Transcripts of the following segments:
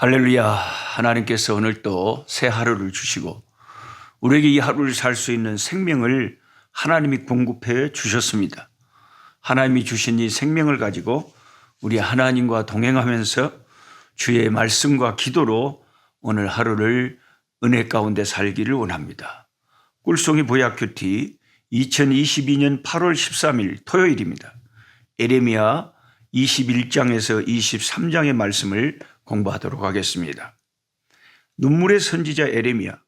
할렐루야. 하나님께서 오늘 또 새 하루를 주시고 우리에게 이 하루를 살 수 있는 생명을 하나님이 공급해 주셨습니다. 하나님이 주신 이 생명을 가지고 우리 하나님과 동행하면서 주의 말씀과 기도로 오늘 하루를 은혜 가운데 살기를 원합니다. 꿀송이 보약큐티 2022년 8월 13일 토요일입니다. 에레미야 21장에서 23장의 말씀을 공부하도록 하겠습니다. 눈물의 선지자 에레미야,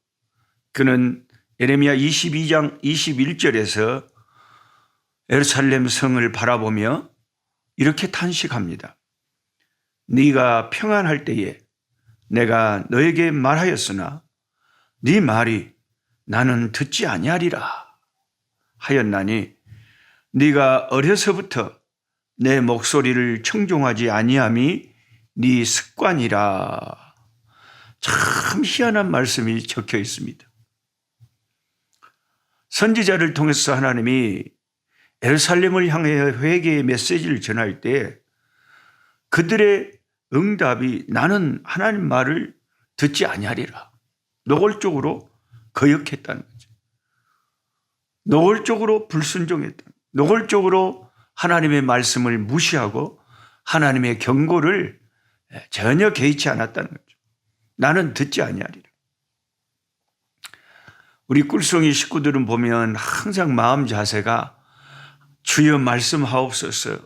그는 에레미야 22장 21절에서 예루살렘 성을 바라보며 이렇게 탄식합니다. 네가 평안할 때에 내가 너에게 말하였으나 네 말이 나는 듣지 아니하리라 하였나니 네가 어려서부터 내 목소리를 청종하지 아니함이 네 습관이라. 참 희한한 말씀이 적혀 있습니다. 선지자를 통해서 하나님이 예루살렘을 향해 회개의 메시지를 전할 때 그들의 응답이 나는 하나님 말을 듣지 아니하리라. 노골적으로 거역했다는 거죠. 노골적으로 불순종했다. 노골적으로 하나님의 말씀을 무시하고 하나님의 경고를 전혀 개의치 않았다는 거죠. 나는 듣지 아니하리라. 우리 꿀송이 식구들은 보면 항상 마음 자세가 주여 말씀하옵소서,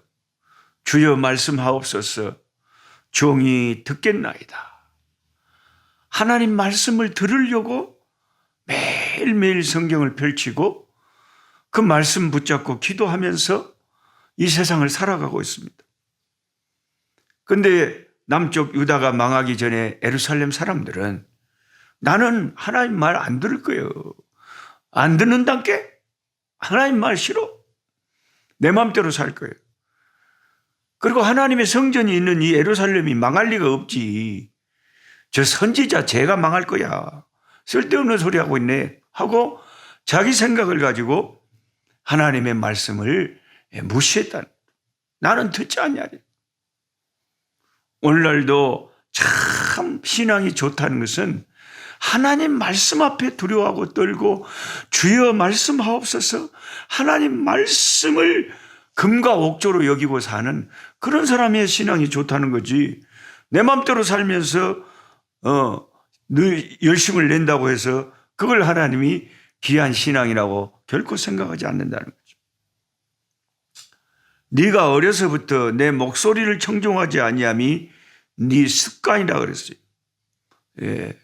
주여 말씀하옵소서, 종이 듣겠나이다. 하나님 말씀을 들으려고 매일매일 성경을 펼치고 그 말씀 붙잡고 기도하면서 이 세상을 살아가고 있습니다. 그런데 남쪽 유다가 망하기 전에 예루살렘 사람들은 나는 하나님 말 안 들을 거예요. 안 듣는다께? 하나님 말 싫어? 내 마음대로 살 거예요. 그리고 하나님의 성전이 있는 이 예루살렘이 망할 리가 없지. 저 선지자 제가 망할 거야. 쓸데없는 소리 하고 있네. 하고 자기 생각을 가지고 하나님의 말씀을 무시했다는 거예요. 나는 듣지 않냐니. 오늘날도 참 신앙이 좋다는 것은 하나님 말씀 앞에 두려워하고 떨고 주여 말씀하옵소서, 하나님 말씀을 금과 옥조로 여기고 사는 그런 사람의 신앙이 좋다는 거지. 내 마음대로 살면서 늘 열심을 낸다고 해서 그걸 하나님이 귀한 신앙이라고 결코 생각하지 않는다는 거죠. 네가 어려서부터 내 목소리를 청종하지 아니함이 네 습관이라 그랬어요. 예.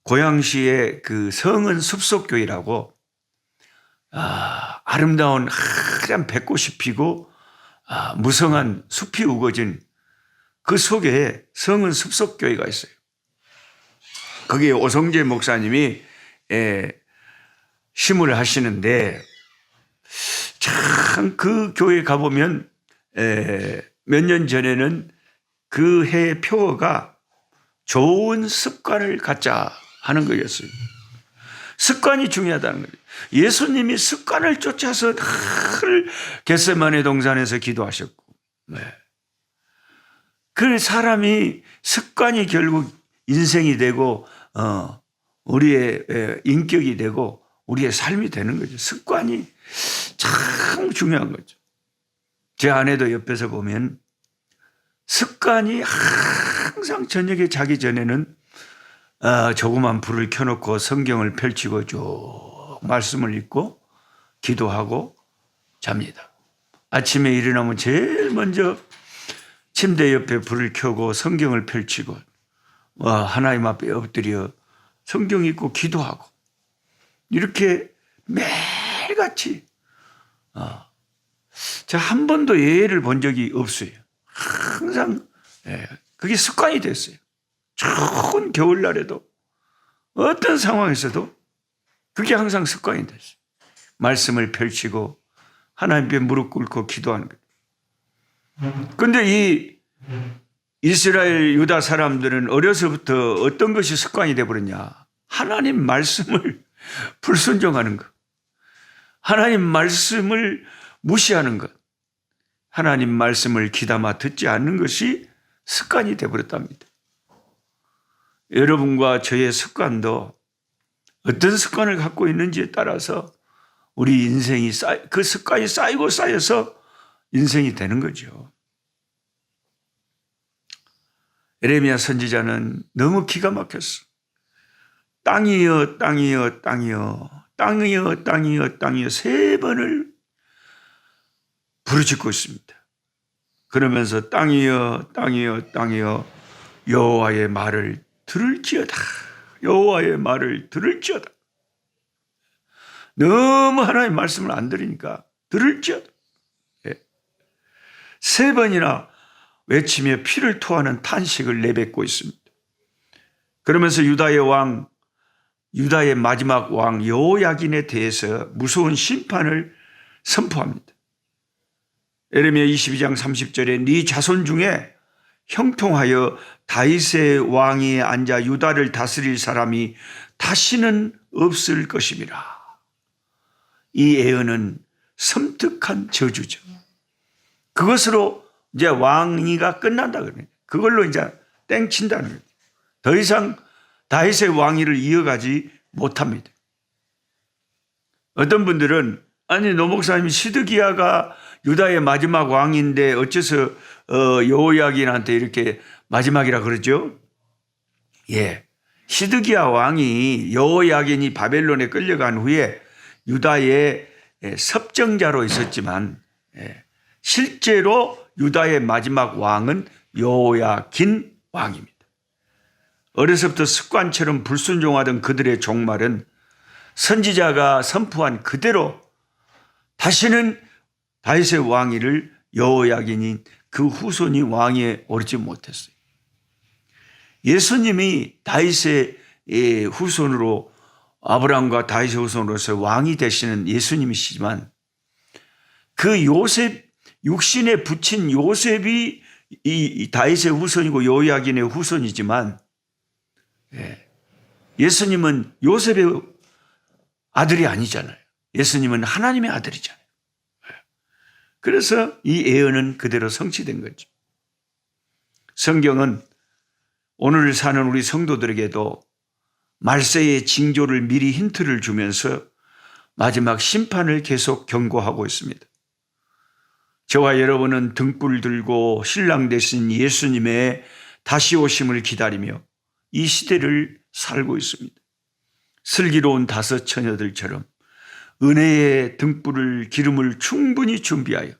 고양시의 그 성은 숲속교회라고 아름다운 하얀 백꽃이 피고 무성한 숲이 우거진 그 속에 성은 숲속교회가 있어요. 거기에 오성재 목사님이 심을 하시는데 참 그 교회 가보면 몇 년 전에는 그 해의 표어가 좋은 습관을 갖자 하는 거였어요. 습관이 중요하다는 거예요. 예수님이 습관을 쫓아서 늘 겟세마네 동산에서 기도하셨고, 그 사람이 습관이 결국 인생이 되고 우리의 인격이 되고 우리의 삶이 되는 거죠. 습관이 참 중요한 거죠. 제 아내도 옆에서 보면 습관이 항상 저녁에 자기 전에는 조그만 불을 켜놓고 성경을 펼치고 쭉 말씀을 읽고 기도하고 잡니다. 아침에 일어나면 제일 먼저 침대 옆에 불을 켜고 성경을 펼치고 하나님 앞에 엎드려 성경 읽고 기도하고 이렇게 매일같이 제가 한 번도 예외를 본 적이 없어요. 항상 그게 습관이 됐어요. 좋은 겨울날에도 어떤 상황에서도 그게 항상 습관이 됐어요. 말씀을 펼치고 하나님께 무릎 꿇고 기도하는 거예요. 그런데 이 이스라엘 유다 사람들은 어려서부터 어떤 것이 습관이 되어버렸냐. 하나님 말씀을 불순종하는 것, 하나님 말씀을 무시하는 것, 하나님 말씀을 귀담아 듣지 않는 것이 습관이 되어버렸답니다. 여러분과 저의 습관도 어떤 습관을 갖고 있는지에 따라서 우리 인생이 그 습관이 쌓이고 쌓여서 인생이 되는 거죠. 에레미야 선지자는 너무 기가 막혔어. 땅이여 땅이여 땅이여 땅이여 땅이여 땅이여 3번을 부르짖고 있습니다. 그러면서 땅이여 땅이여 땅이여 여호와의 말을 들을지어다. 여호와의 말을 들을지어다. 너무 하나님의 말씀을 안 들으니까 들을지어다. 3번이나 외치며 피를 토하는 탄식을 내뱉고 있습니다. 그러면서 유다의 마지막 왕 여호야긴에 대해서 무서운 심판을 선포합니다. 에레미야 22장 30절에 네 자손 중에 형통하여 다윗의 왕위에 앉아 유다를 다스릴 사람이 다시는 없을 것임이라. 이 예언은 섬뜩한 저주죠. 그것으로 이제 왕위가 끝난다 그래요. 그걸로 이제 땡친다는 거예요. 더 이상 다윗의 왕위를 이어가지 못합니다. 어떤 분들은 아니 노 목사님이 시드기야가 유다의 마지막 왕인데 어째서 여호야긴한테 이렇게 마지막이라 그러죠? 예, 시드기야 왕이 여호야긴이 바벨론에 끌려간 후에 유다의 섭정자로 있었지만 실제로 유다의 마지막 왕은 여호야긴 왕입니다. 어려서부터 습관처럼 불순종하던 그들의 종말은 선지자가 선포한 그대로 다시는 다윗의 왕위를 여호야긴인 그 후손이 왕위에 오르지 못했어요. 예수님이 다윗의 후손으로 아브라함과 다윗의 후손으로서 왕이 되시는 예수님이시지만 그 요셉 육신에 붙인 요셉이 이 다윗의 후손이고 여호야긴의 후손이지만 예수님은 요셉의 아들이 아니잖아요. 예수님은 하나님의 아들이잖아요. 그래서 이 예언은 그대로 성취된 거죠. 성경은 오늘 사는 우리 성도들에게도 말세의 징조를 미리 힌트를 주면서 마지막 심판을 계속 경고하고 있습니다. 저와 여러분은 등불 들고 신랑 되신 예수님의 다시 오심을 기다리며 이 시대를 살고 있습니다. 슬기로운 5 처녀들처럼 은혜의 등불을 기름을 충분히 준비하여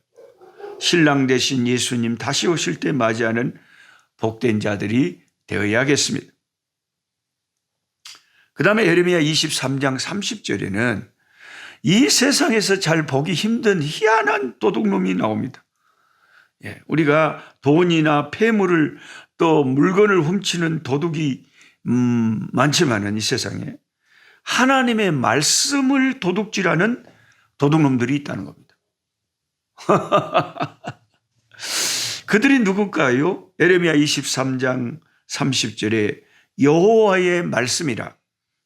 신랑 되신 예수님 다시 오실 때 맞이하는 복된 자들이 되어야겠습니다. 그 다음에 예레미야 23장 30절에는 이 세상에서 잘 보기 힘든 희한한 도둑놈이 나옵니다. 우리가 돈이나 폐물을 또 물건을 훔치는 도둑이 많지만은 이 세상에 하나님의 말씀을 도둑질하는 도둑놈들이 있다는 겁니다. 그들이 누굴까요? 에레미야 23장 30절에 여호와의 말씀이라.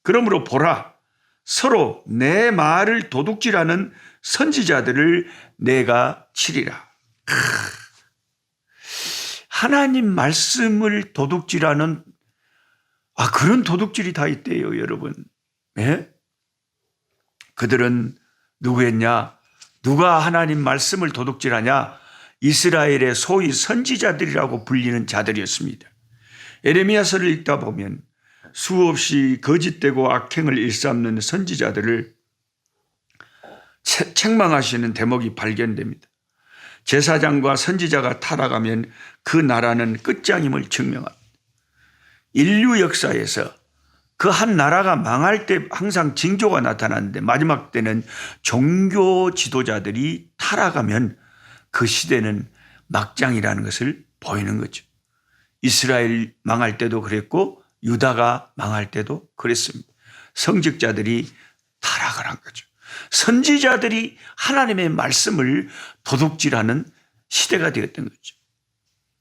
그러므로 보라, 서로 내 말을 도둑질하는 선지자들을 내가 치리라. 하나님 말씀을 도둑질하는 그런 도둑질이 다 있대요, 여러분. 네? 그들은 누구였냐? 누가 하나님 말씀을 도둑질하냐? 이스라엘의 소위 선지자들이라고 불리는 자들이었습니다. 에레미야서를 읽다 보면 수없이 거짓되고 악행을 일삼는 선지자들을 책망하시는 대목이 발견됩니다. 제사장과 선지자가 타락하면 그 나라는 끝장임을 증명합니다. 인류 역사에서 그 한 나라가 망할 때 항상 징조가 나타나는데 마지막 때는 종교 지도자들이 타락하면 그 시대는 막장이라는 것을 보이는 거죠. 이스라엘 망할 때도 그랬고 유다가 망할 때도 그랬습니다. 성직자들이 타락을 한 거죠. 선지자들이 하나님의 말씀을 도둑질하는 시대가 되었던 거죠.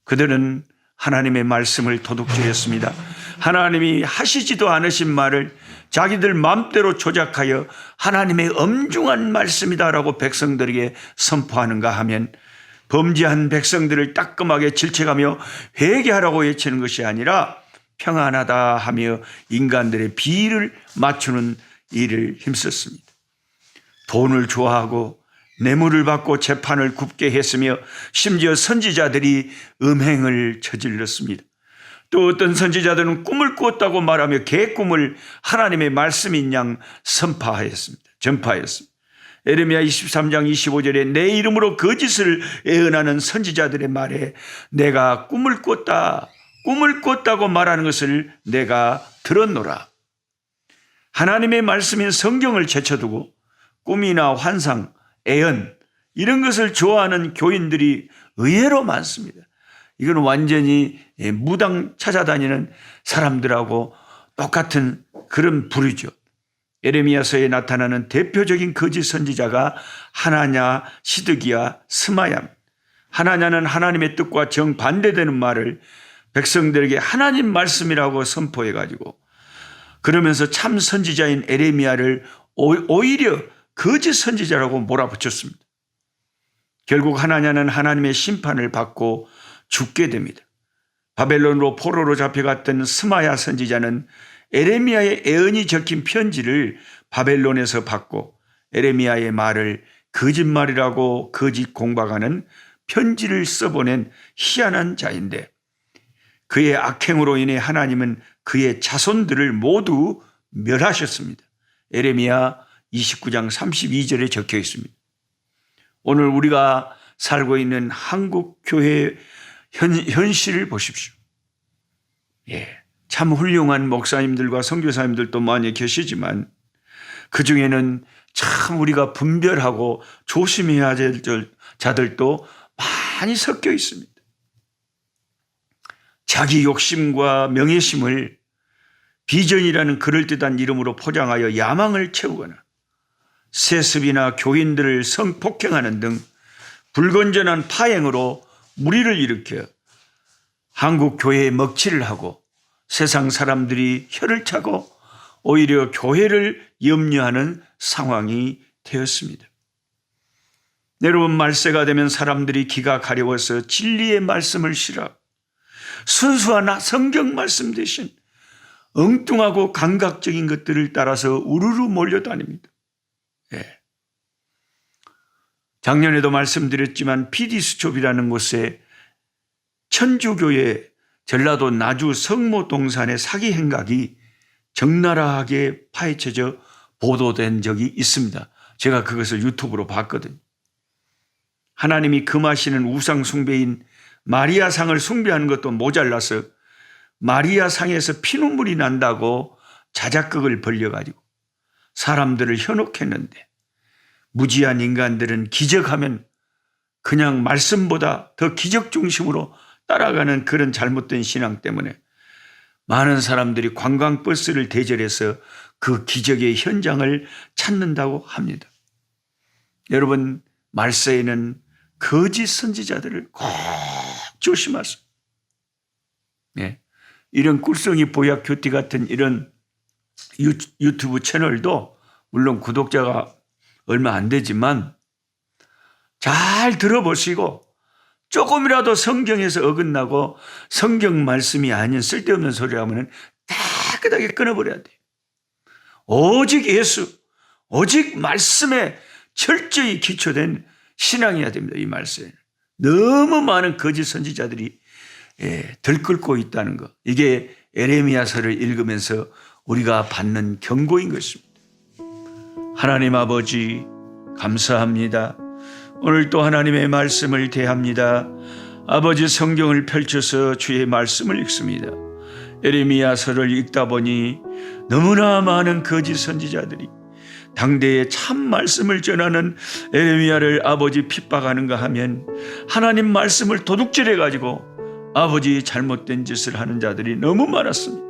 그들은 하나님의 말씀을 도둑질했습니다. 하나님이 하시지도 않으신 말을 자기들 마음대로 조작하여 하나님의 엄중한 말씀이다라고 백성들에게 선포하는가 하면 범죄한 백성들을 따끔하게 질책하며 회개하라고 외치는 것이 아니라 평안하다 하며 인간들의 비위를 맞추는 일을 힘썼습니다. 돈을 좋아하고 뇌물을 받고 재판을 굽게 했으며 심지어 선지자들이 음행을 저질렀습니다. 또 어떤 선지자들은 꿈을 꾸었다고 말하며 개꿈을 하나님의 말씀인 양 전파했습니다. 에레미야 23장 25절에 내 이름으로 거짓을 예언하는 선지자들의 말에 내가 꿈을 꿨다고 말하는 것을 내가 들었노라. 하나님의 말씀인 성경을 제쳐두고 꿈이나 환상, 애언 이런 것을 좋아하는 교인들이 의외로 많습니다. 이건 완전히 무당 찾아다니는 사람들하고 똑같은 그런 부류죠. 에레미야서에 나타나는 대표적인 거짓 선지자가 하나냐, 시드기야, 스마야. 하나냐는 하나님의 뜻과 정반대되는 말을 백성들에게 하나님 말씀이라고 선포해가지고 그러면서 참 선지자인 에레미야를 오히려 거짓 선지자라고 몰아붙였습니다. 결국 하나냐는 하나님의 심판을 받고 죽게 됩니다. 바벨론으로 포로로 잡혀갔던 스마야 선지자는 에레미야의 애언이 적힌 편지를 바벨론에서 받고 에레미야의 말을 거짓말이라고 거짓 공박하는 편지를 써보낸 희한한 자인데 그의 악행으로 인해 하나님은 그의 자손들을 모두 멸하셨습니다. 에레미야 29장 32절에 적혀 있습니다. 오늘 우리가 살고 있는 한국 교회의 현실을 보십시오. 참 훌륭한 목사님들과 선교사님들도 많이 계시지만 그 중에는 참 우리가 분별하고 조심해야 될 자들도 많이 섞여 있습니다. 자기 욕심과 명예심을 비전이라는 그럴듯한 이름으로 포장하여 야망을 채우거나 세습이나 교인들을 성폭행하는 등 불건전한 파행으로 무리를 일으켜 한국 교회에 먹칠을 하고 세상 사람들이 혀를 차고 오히려 교회를 염려하는 상황이 되었습니다. 여러분, 말세가 되면 사람들이 귀가 가려워서 진리의 말씀을 싫어하고 순수한 성경 말씀 대신 엉뚱하고 감각적인 것들을 따라서 우르르 몰려다닙니다. 작년에도 말씀드렸지만 PD수첩이라는 곳에 천주교회 전라도 나주 성모 동산의 사기 행각이 적나라하게 파헤쳐져 보도된 적이 있습니다. 제가 그것을 유튜브로 봤거든요. 하나님이 금하시는 우상 숭배인 마리아상을 숭배하는 것도 모자라서 마리아상에서 피눈물이 난다고 자작극을 벌려가지고 사람들을 현혹했는데 무지한 인간들은 기적하면 그냥 말씀보다 더 기적 중심으로 따라가는 그런 잘못된 신앙 때문에 많은 사람들이 관광버스를 대절해서 그 기적의 현장을 찾는다고 합니다. 여러분, 말세에는 거짓 선지자들을 꼭 조심하세요. 이런 꿀성이 보약 교티 같은 이런 유튜브 채널도 물론 구독자가 얼마 안 되지만 잘 들어보시고 조금이라도 성경에서 어긋나고 성경 말씀이 아닌 쓸데없는 소리를 하면 깨끗하게 끊어버려야 돼요. 오직 예수, 오직 말씀에 철저히 기초된 신앙이어야 됩니다. 이 말씀에 너무 많은 거짓 선지자들이 들끓고 있다는 것, 이게 에레미야서를 읽으면서 우리가 받는 경고인 것입니다. 하나님 아버지 감사합니다. 오늘 또 하나님의 말씀을 대합니다. 아버지, 성경을 펼쳐서 주의 말씀을 읽습니다. 에레미야서를 읽다 보니 너무나 많은 거짓 선지자들이 당대의 참 말씀을 전하는 에레미야를 아버지 핍박하는가 하면 하나님 말씀을 도둑질해 가지고 아버지 잘못된 짓을 하는 자들이 너무 많았습니다.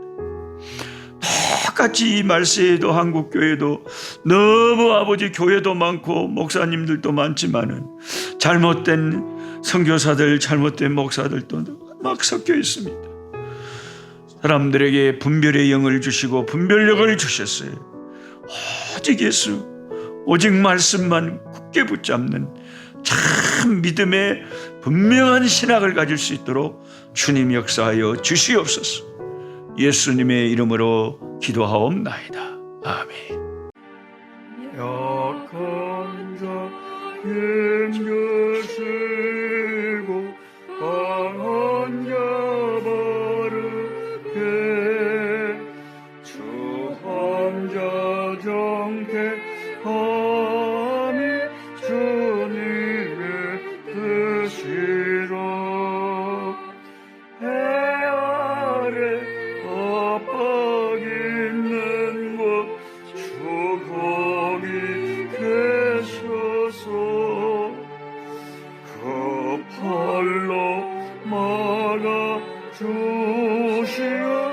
똑같이 이 말세에도 한국교회도 너무 아버지 교회도 많고 목사님들도 많지만은 잘못된 선교사들, 잘못된 목사들도 막 섞여 있습니다. 사람들에게 분별의 영을 주시고 분별력을 주셨어요. 오직 예수, 오직 말씀만 굳게 붙잡는 참 믿음의 분명한 신학을 가질 수 있도록 주님 역사하여 주시옵소서. 예수님의 이름으로 기도하옵나이다. 아멘. 약한 자 힘주시고 강한 자 바르게 주 환자 정케함이 주님의 뜻이라. 해 아래 압박 있는 곳 주 거기 계셔서 그 팔로 막아 주시옵소서.